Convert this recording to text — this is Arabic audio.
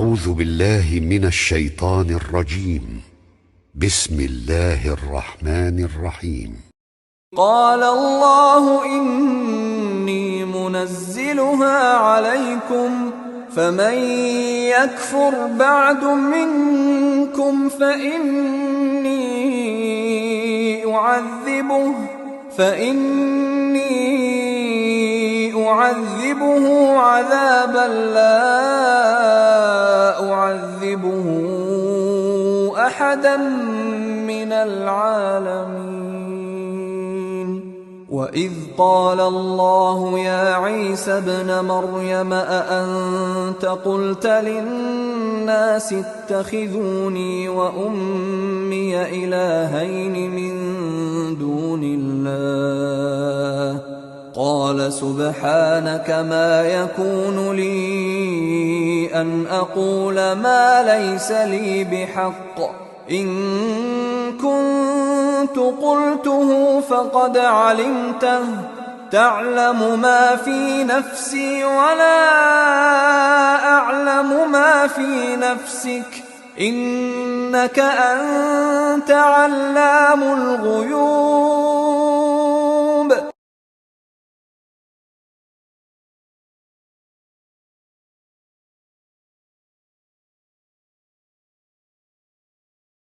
أعوذ بالله من الشيطان الرجيم. بسم الله الرحمن الرحيم. قال الله إني منزلها عليكم فمن يكفر بعد منكم فإني أعذبه عذابا لا أعذبه أحدا من العالمين. وإذ قال الله يا عيسى ابن مريم أأنت قلت للناس اتخذوني وأمي إلهين من دون الله قال سبحانك ما يكون لي أن أقول ما ليس لي بحق إن كنت قلته فقد علمته تعلم ما في نفسي ولا أعلم ما في نفسك إنك أنت علام الغيوب.